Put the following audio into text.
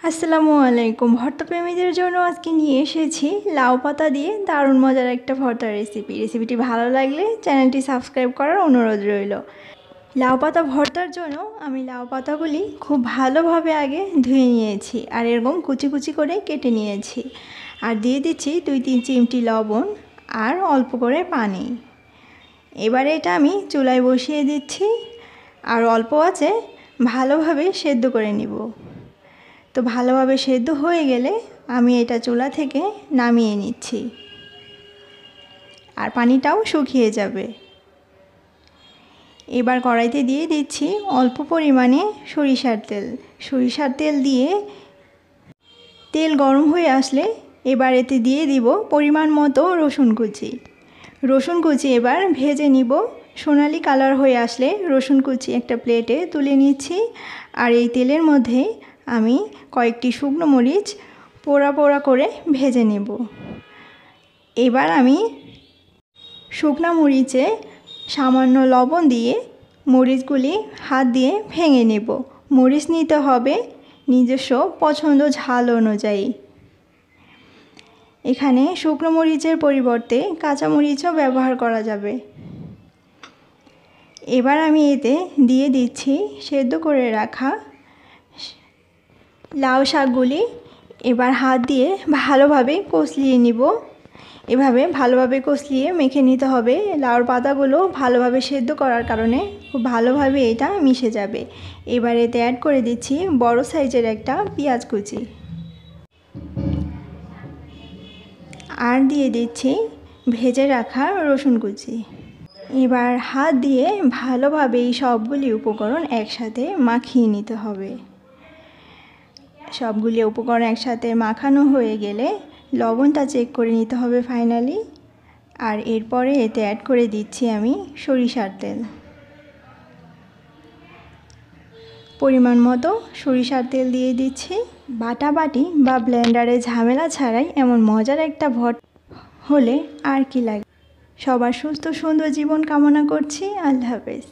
আসসালামু আলাইকুম। ভর্তা প্রেমীদের জন্য আজকে নিয়ে এসেছি লাউ পাতা দিয়ে দারুণ মজার একটা ভর্তা রেসিপিটি ভালো লাগলে চ্যানেলটি সাবস্ক্রাইব করার অনুরোধ রইল। লাউ পাতা ভর্তার জন্য আমি লাউ পাতাগুলি খুব ভালোভাবে আগে ধুয়ে নিয়েছি আর এরকম কুচি কুচি করে কেটে নিয়েছি। আর দিয়ে দিচ্ছি 2-3 চিমটি লবণ আর অল্প করে পানি। এবারে এটা আমি চুলায় বসিয়ে দিচ্ছি আর অল্প আঁচে ভালোভাবে সেদ্ধ করে নিব। তো ভালোভাবে সেদ্ধ হয়ে গেলে আমি এটা চুলা থেকে নামিয়ে নিচ্ছি আর পানিটাও শুকিয়ে যাবে। এবার কড়াইতে দিয়ে দিচ্ছি অল্প পরিমাণে সরিষার তেল দিয়ে তেল গরম হয়ে আসলে এবার এতে দিয়ে দিব পরিমাণ মতো রসুন কুচি এবার ভেজে নিব। সোনালি কালার হয়ে আসলে রসুন কুচি একটা প্লেটে তুলে নিচ্ছি আর এই তেলের মধ্যে আমি কয়েকটি শুকনো মরিচ পোড়া পোড়া করে ভেজে নেব। এবার আমি শুকনো মরিচে সামান্য লবণ দিয়ে মরিচগুলি হাত দিয়ে ভেঙে নেব। মরিচ নিতে হবে নিজস্ব পছন্দ ঝাল অনুযায়ী। এখানে শুকনো মরিচের পরিবর্তে কাঁচা মরিচও ব্যবহার করা যাবে। এবার আমি এতে দিয়ে দিচ্ছি সেদ্ধ করে রাখা লাউ শাকগুলি। এবার হাত দিয়ে ভালোভাবে কষলিয়ে নিব। এভাবে ভালোভাবে কষলিয়ে মেখে নিতে হবে। লাউর পাতাগুলো ভালোভাবে সেদ্ধ করার কারণে খুব ভালোভাবে এটা মিশে যাবে। এবার এতে অ্যাড করে দিচ্ছি বড় সাইজের একটা পেঁয়াজ কুচি আর দিয়ে দিচ্ছি ভেজে রাখা রসুন কুচি। এবার হাত দিয়ে ভালোভাবে এই সবগুলি উপকরণ একসাথে মাখিয়ে নিতে হবে। সবগুলি উপকরণ একসাথে মাখানো হয়ে গেলে লবণটা চেক করে নিতে হবে ফাইনালি। আর এরপরে এতে অ্যাড করে দিচ্ছি আমি সরিষার তেল। পরিমাণ মতো সরিষার তেল দিয়ে দিচ্ছি। বাটাবাটি বা ব্লেন্ডারে ঝামেলা ছাড়াই এমন মজার একটা ভর্তা হলে আর কি লাগে। সবার সুস্থ সুন্দর জীবন কামনা করছি। আল্লাহ হাফেজ।